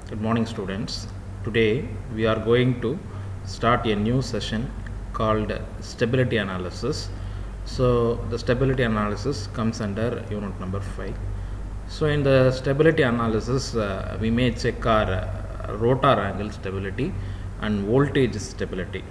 Good morning, students. Today we are going to start a new session called stability analysis. So, the stability analysis comes under unit number 5. So, in the stability analysis, we may check our rotor angle stability and voltage stability.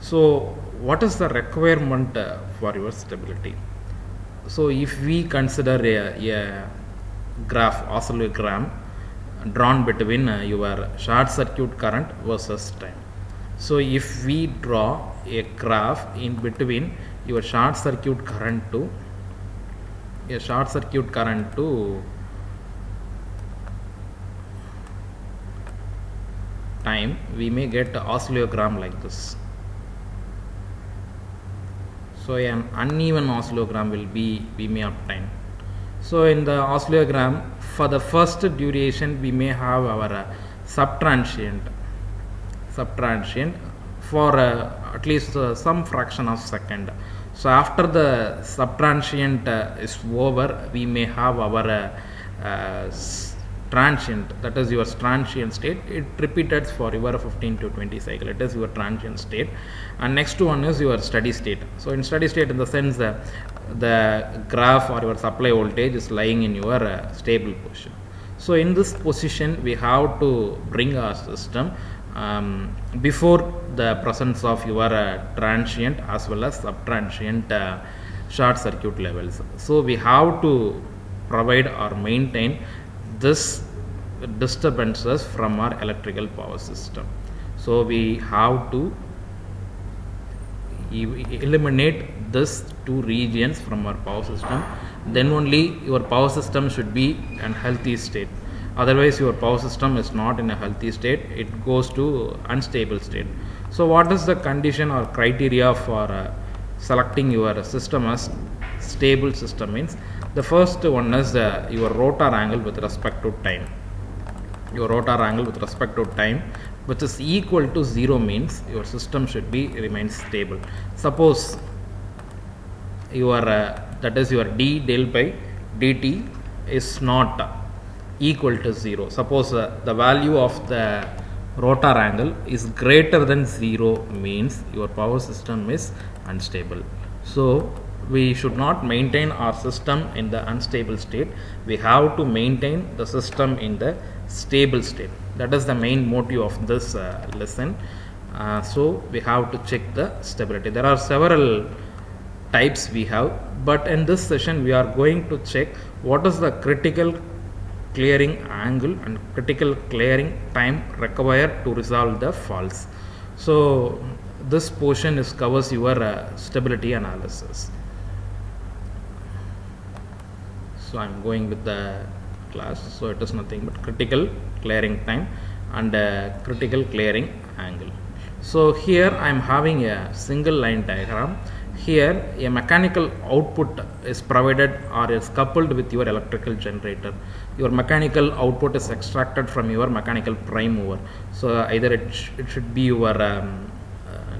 So, what is the requirement for your stability? So, if we consider a graph, oscillogram, drawn between your short circuit current versus time. So, if we draw a graph in between your short circuit current to time, we may get oscillogram like this. So, an uneven oscillogram will be we may obtain. So, in the oscillogram, for the first duration, we may have our subtransient for at least some fraction of second. So, after the subtransient is over, we may have our transient, that is your transient state. It repeats for your 15 to 20 cycle. It is your transient state, and next one is your steady state. So in steady state, in the sense the graph or your supply voltage is lying in your stable position. So in this position, we have to bring our system before the presence of your transient as well as subtransient short circuit levels. So we have to provide or maintain this disturbances from our electrical power system. So we have to eliminate this two regions from our power system. Then only your power system should be in healthy state. Otherwise your power system is not in a healthy state, it goes to unstable state. So what is the condition or criteria for selecting your system as stable system? Means the first one is your rotor angle with respect to time. Your rotor angle with respect to time, which is equal to 0, means your system should be remain stable. Suppose your that is your d del by dt is not equal to 0. Suppose the value of the rotor angle is greater than 0, means your power system is unstable. So we should not maintain our system in the unstable state. We have to maintain the system in the stable state. That is the main motive of this lesson. So we have to check the stability. There are several types we have, but in this session we are going to check what is the critical clearing angle and critical clearing time required to resolve the faults. So this portion is covers your stability analysis. So I am going with the class. So it is nothing but critical clearing time and critical clearing angle. So here I am having a single line diagram. Here a mechanical output is provided or is coupled with your electrical generator. Your mechanical output is extracted from your mechanical prime mover. So either it should be your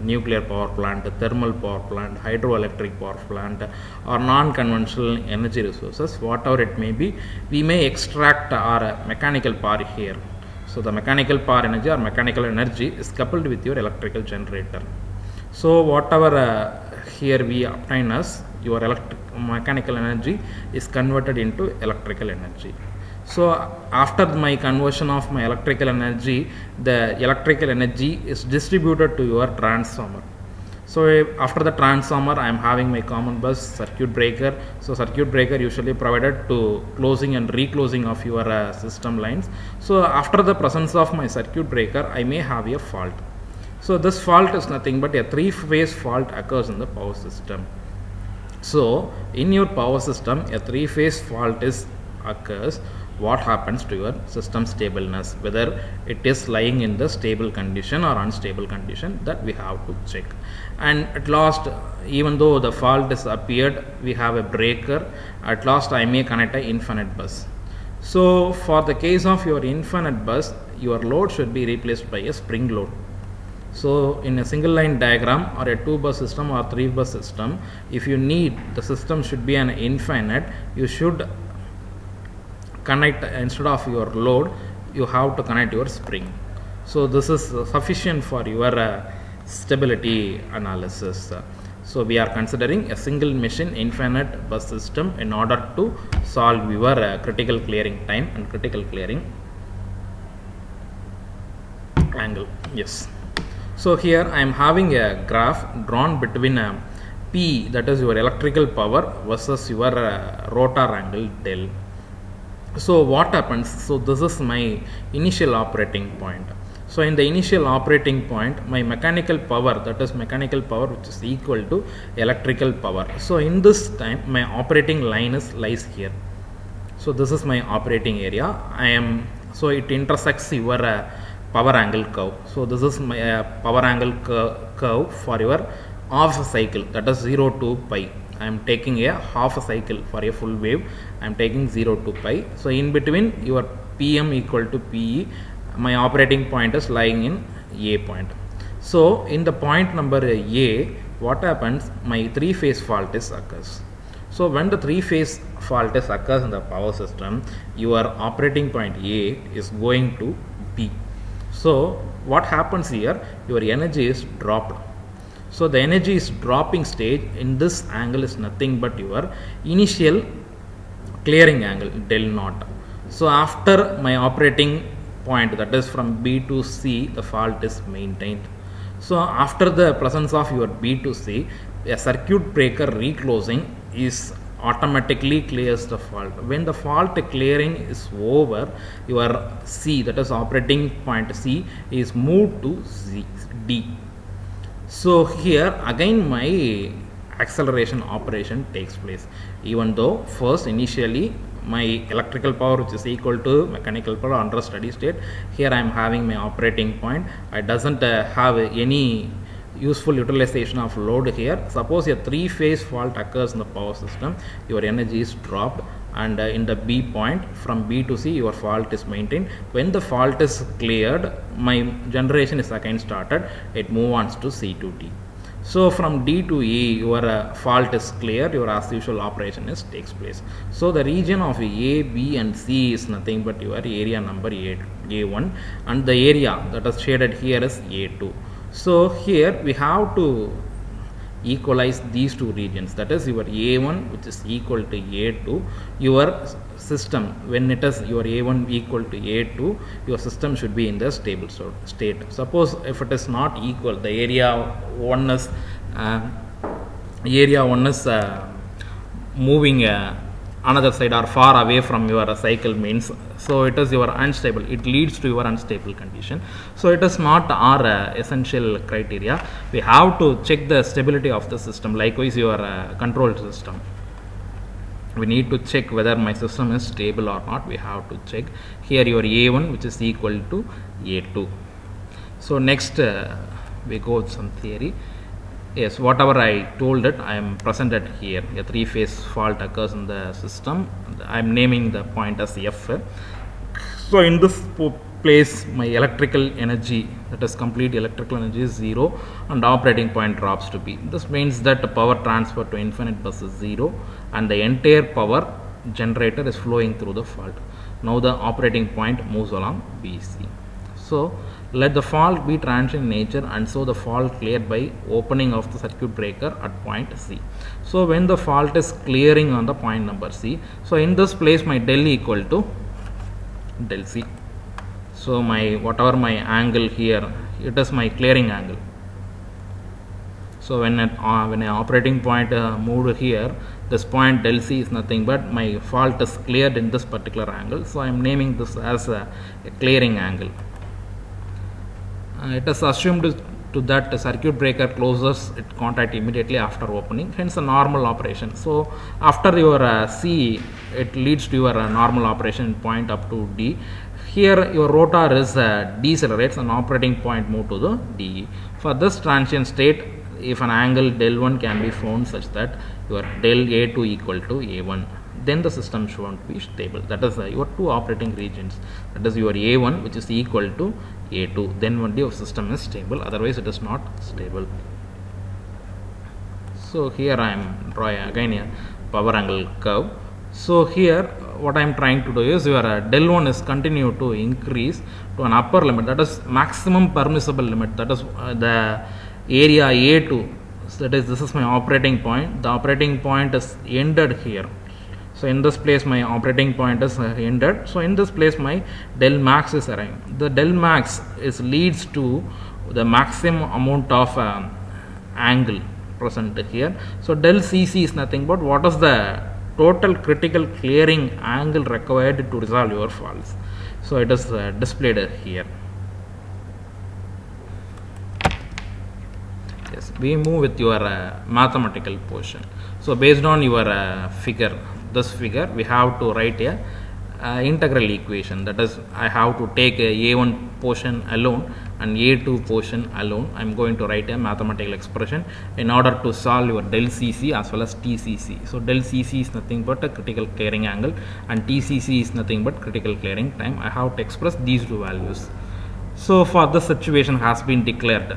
nuclear power plant, thermal power plant, hydroelectric power plant, or non-conventional energy resources, whatever it may be, we may extract our mechanical power here. So the mechanical power energy or mechanical energy is coupled with your electrical generator. So whatever here we obtain as your mechanical energy is converted into electrical energy. So after my conversion of my electrical energy, the electrical energy is distributed to your transformer. So after the transformer, I am having my common bus circuit breaker. So circuit breaker usually provided to closing and reclosing of your system lines. So after the presence of my circuit breaker, I may have a fault. So this fault is nothing but a three-phase fault occurs in the power system. So in your power system, a three-phase fault occurs. What happens to your system stableness, whether it is lying in the stable condition or unstable condition, that we have to check. And at last, even though the fault is appeared, we have a breaker. At last I may connect an infinite bus. So for the case of your infinite bus, your load should be replaced by a spring load. So in a single line diagram or a 2-bus system or 3-bus system, if you need the system should be an infinite, you should connect, instead of your load, you have to connect your spring. So this is sufficient for your stability analysis. So we are considering a single machine infinite bus system in order to solve your critical clearing time and critical clearing angle. Yes. So here I am having a graph drawn between P, that is your electrical power, versus your rotor angle del. So what happens? So this is my initial operating point. So in the initial operating point, my mechanical power, that is mechanical power which is equal to electrical power. So in this time, my operating line lies here. So this is my operating area. So it intersects your power angle curve. So this is my power angle curve for your half cycle, that is 0 to pi. I am taking a half a cycle for a full wave. I am taking 0 to pi. So in between your PM equal to PE, my operating point is lying in A point. So in the point number A, what happens? My three-phase fault occurs. So when the three-phase fault occurs in the power system, your operating point A is going to B. So what happens here? Your energy is dropped. So the energy is dropping stage in this angle is nothing but your initial clearing angle del naught. So after my operating point, that is from B to C, the fault is maintained. So after the presence of your B to C, a circuit breaker reclosing is automatically clears the fault. When the fault clearing is over, your C, that is operating point C, is moved to D. So here again my acceleration operation takes place, even though first initially my electrical power which is equal to mechanical power under steady state. Here I am having my operating point. I doesn't have any useful utilization of load here. Suppose a three-phase fault occurs in the power system, your energy is dropped, and in the B point from B to C your fault is maintained. When the fault is cleared, my generation is again started. It moves on to C to D. So from D to E, your fault is clear, your as usual operation takes place. So the region of A, B and C is nothing but your area number A1, and the area that is shaded here is A2. So here we have to equalize these two regions, that is your A1 which is equal to A2. Your system, when it is your A1 equal to A2, your system should be in the stable state. Suppose if it is not equal, the area 1 is moving another side or far away from your cycle, means so it is your unstable, it leads to your unstable condition. So it is not our essential criteria. We have to check the stability of the system. Likewise your control system, we need to check whether my system is stable or not. We have to check here your A1 which is equal to A2. So next we go with some theory. Yes, whatever I told it, I am presented here. A three-phase fault occurs in the system. I am naming the point as F. So in this place, my electrical energy, that is complete electrical energy, is 0, and operating point drops to B. This means that the power transfer to infinite bus is 0, and the entire power generator is flowing through the fault. Now the operating point moves along BC. So let the fault be transient in nature, and so the fault cleared by opening of the circuit breaker at point C. So when the fault is clearing on the point number C, so in this place my del equal to del C. So my whatever my angle here, it is my clearing angle. So when an operating point moved here, this point del C is nothing but my fault is cleared in this particular angle. So I am naming this as a clearing angle. It is assumed to that the circuit breaker closes its contact immediately after opening, hence a normal operation. So after your C, it leads to your normal operation point up to D. Here your rotor is decelerates and operating point move to the DE. For this transient state, if an angle del 1 can be found such that your del A2 equal to A1, then the system should be stable. That is your two operating regions, that is your A1 which is equal to A2, then only your system is stable, otherwise it is not stable. So here I am drawing again a power angle curve. So here what I am trying to do is your del 1 is continue to increase to an upper limit, that is maximum permissible limit, that is the area A2. So that is, this is my operating point. The operating point is ended here. So in this place my operating point is ended. So in this place my del max is arriving. The del max is leads to the maximum amount of angle present here. So del Cc is nothing but what is the total critical clearing angle required to resolve your faults. So it is displayed here. Yes, we move with your mathematical portion. So based on your figure, this figure, we have to write a integral equation. That is, I have to take a A1 portion alone and A2 portion alone. I am going to write a mathematical expression in order to solve your del Cc as well as TCC. So del Cc is nothing but a critical clearing angle and TCC is nothing but critical clearing time. I have to express these two values. So for this situation has been cleared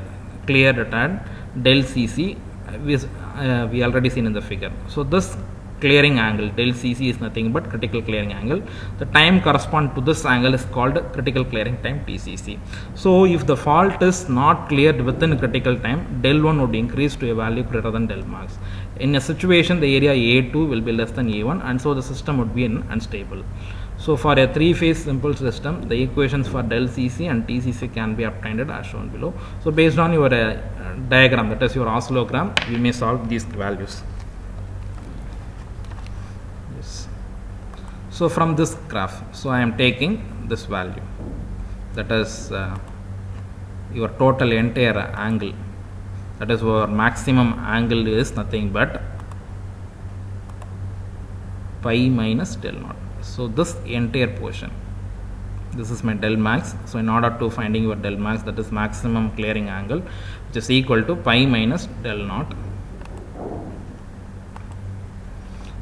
at del Cc, we already seen in the figure. So this clearing angle del Cc is nothing but critical clearing angle. The time correspond to this angle is called critical clearing time TCC. So if the fault is not cleared within critical time, del 1 would increase to a value greater than del max. In a situation the area A2 will be less than A1 and so the system would be unstable. So for a three-phase simple system, the equations for del Cc and TCC can be obtained as shown below. So based on your diagram, that is your oscillogram, we may solve these values. Yes. So from this graph, so I am taking this value, that is your total entire angle, that is our maximum angle is nothing but pi minus del naught. So this entire portion, this is my del max. So in order to finding your del max, that is maximum clearing angle, which is equal to pi minus del naught.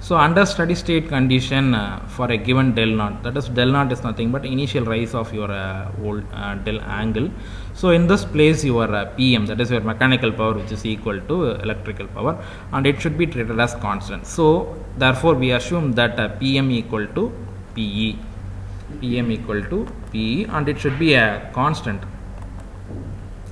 So under steady state condition for a given del naught, that is del naught is nothing but initial rise of your del angle. So in this place your PM, that is your mechanical power, which is equal to electrical power, and it should be treated as constant. So therefore we assume that PM equal to PE, PM equal to PE, and it should be a constant.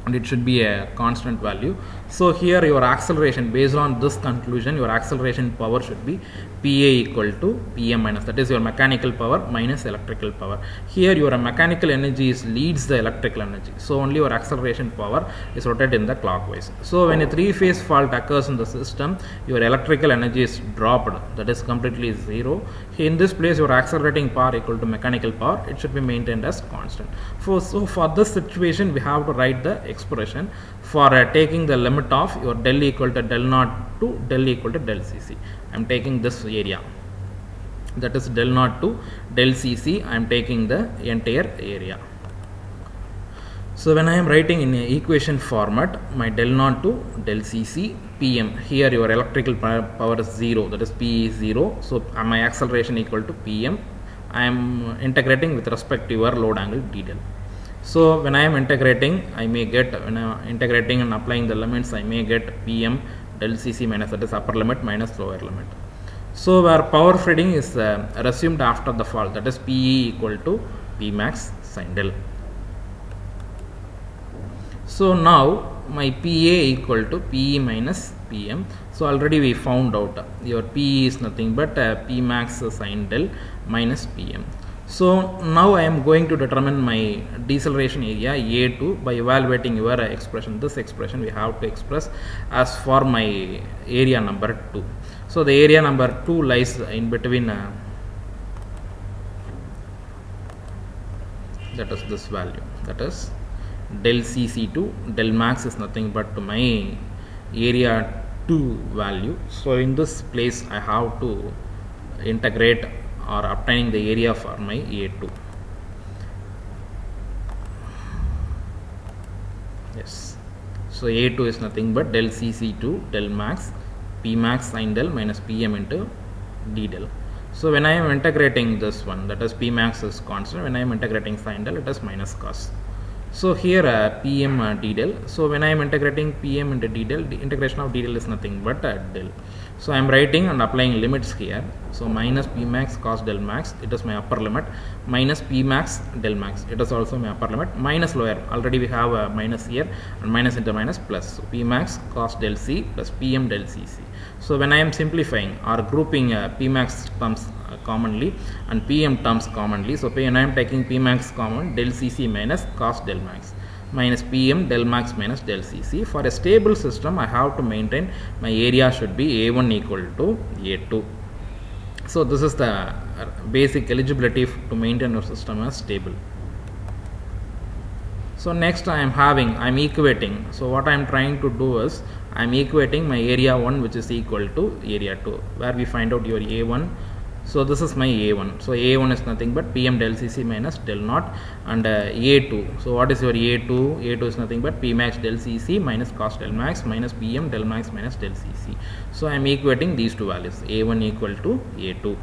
And it should be a constant value. So here your acceleration, based on this conclusion, your acceleration power should be PA equal to PM minus, that is your mechanical power minus electrical power. Here your mechanical energy leads the electrical energy, so only your acceleration power is rotated in the clockwise. So when a three-phase fault occurs in the system, your electrical energy is dropped, that is completely zero. In this place your accelerating power equal to mechanical power, it should be maintained as constant. So for this situation we have to write the expression for taking the limit of your del equal to del naught to del equal to del Cc. I am taking this area, that is del naught to del Cc, I am taking the entire area. So when I am writing in a equation format, my del naught to del Cc PM, here your electrical power is 0, that is P is 0, so my acceleration equal to PM. I am integrating with respect to your load angle d del. So when I am integrating, I may get, when I am integrating and applying the limits, I may get PM del Cc minus, that is upper limit minus lower limit. So where power feeding is resumed after the fault, that is PE equal to P max sin del. So now my PA equal to PE minus PM. So already we found out your PE is nothing but P max sin del minus PM. So now I am going to determine my deceleration area A2 by evaluating your expression. This expression we have to express as for my area number 2. So the area number 2 lies in between, that is this value, that is del Cc2, del max is nothing but my area 2 value. So in this place I have to integrate or obtaining the area for my A2. Yes. So A2 is nothing but del Cc2 del max P max sin del minus PM into d del. So when I am integrating this one, that is P max is constant, when I am integrating sin del, it is minus cos. So here PM d del. So when I am integrating PM into d del, the integration of d del is nothing but del. So I am writing and applying limits here. So minus P max cos del max, it is my upper limit, minus P max del max, it is also my upper limit, minus lower, already we have a minus here, and minus into minus plus. So P max cos del C plus PM del CC. So when I am simplifying or grouping P max terms commonly and PM terms commonly, so when I am taking P max common, del CC minus cos del max minus PM del max minus del CC. For a stable system, I have to maintain my area should be A1 equal to A2. So this is the basic eligibility to maintain your system as stable. So next I am equating. So what I am trying to do is I am equating my area 1 which is equal to area 2, where we find out your A1. So this is my A1. So A1 is nothing but PM del CC minus del naught, and A2. So what is your A2? A2 is nothing but P max del CC minus cos del max minus PM del max minus del CC. So I am equating these two values, A1 equal to A2.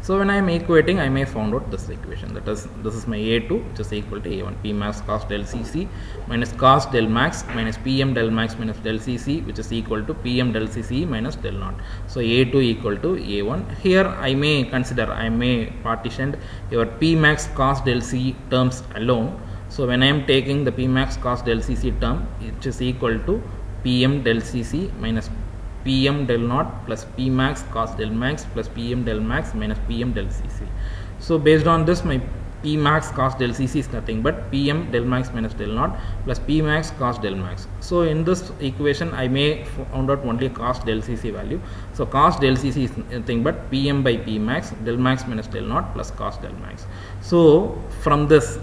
So when I am equating, I may find out this equation, that is, this is my A2 which is equal to A1, P max cos del CC minus cos del max minus PM del max minus del CC, which is equal to PM del CC minus del naught. So A2 equal to A1. Here I may partition your P max cos del C terms alone. So when I am taking the P max cos del CC term, which is equal to PM del CC minus PM del naught plus P max cos del max plus PM del max minus PM del CC. So based on this, my P max cos del CC is nothing but PM del max minus del naught plus P max cos del max. So in this equation, I may find out only cos del CC value. So cos del CC is nothing but PM by P max del max minus del naught plus cos del max. So from this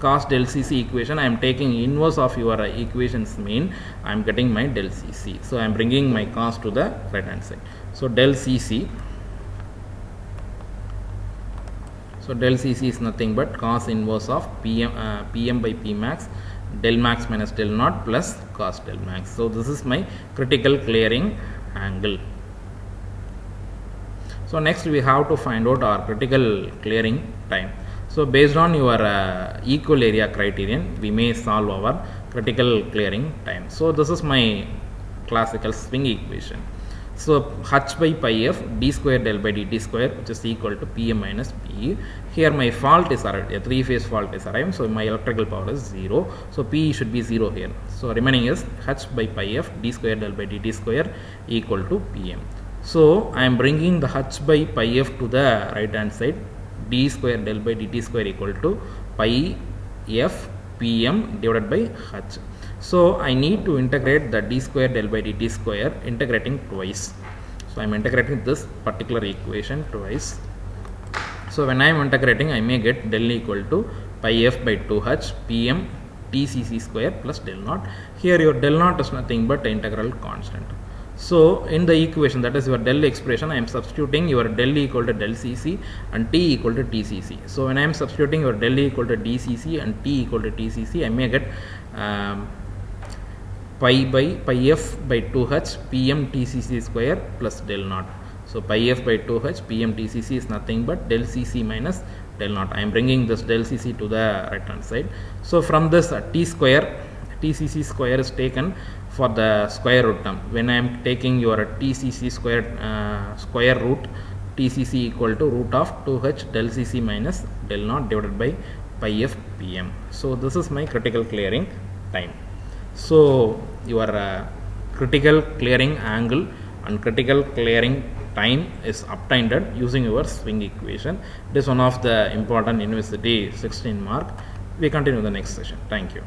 cos del CC equation, I am taking inverse of your equations mean, I am getting my del CC. So I am bringing my cos to the right hand side. So del CC. So del CC is nothing but cos inverse of PM by P max del max minus del naught plus cos del max. So this is my critical clearing angle. So next we have to find out our critical clearing time. So based on your equal area criterion, we may solve our critical clearing time. So this is my classical swing equation. So H by pi f d square del by dt square, which is equal to Pm minus Pe. Here my fault is arrived, a three-phase fault is arrived, so my electrical power is 0. So P should be 0 here. So remaining is H by pi f d square del by dt square equal to Pm. So I am bringing the H by pi f to the right hand side. D square del by dt square equal to pi f Pm divided by H. So I need to integrate the d square del by dt square, integrating twice. So I am integrating this particular equation twice. So when I am integrating, I may get del equal to pi f by 2h Pm tcc square plus del naught. Here your del naught is nothing but integral constant. So in the equation, that is your del expression, I am substituting your del equal to del cc and t equal to tcc. So when I am substituting your del equal to dcc and t equal to tcc, I may get pi f by 2h Pm tcc square plus del naught. So pi f by 2h Pm tcc is nothing but del cc minus del naught. I am bringing this del cc to the right hand side. So from this t square, tcc square is taken for the square root term. When I am taking your tcc square square root, tcc equal to root of 2h del cc minus del naught divided by pi f Pm. So this is my critical clearing time. So your critical clearing angle and critical clearing time is obtained using your swing equation. It is one of the important university 16 mark. We continue the next session. Thank you.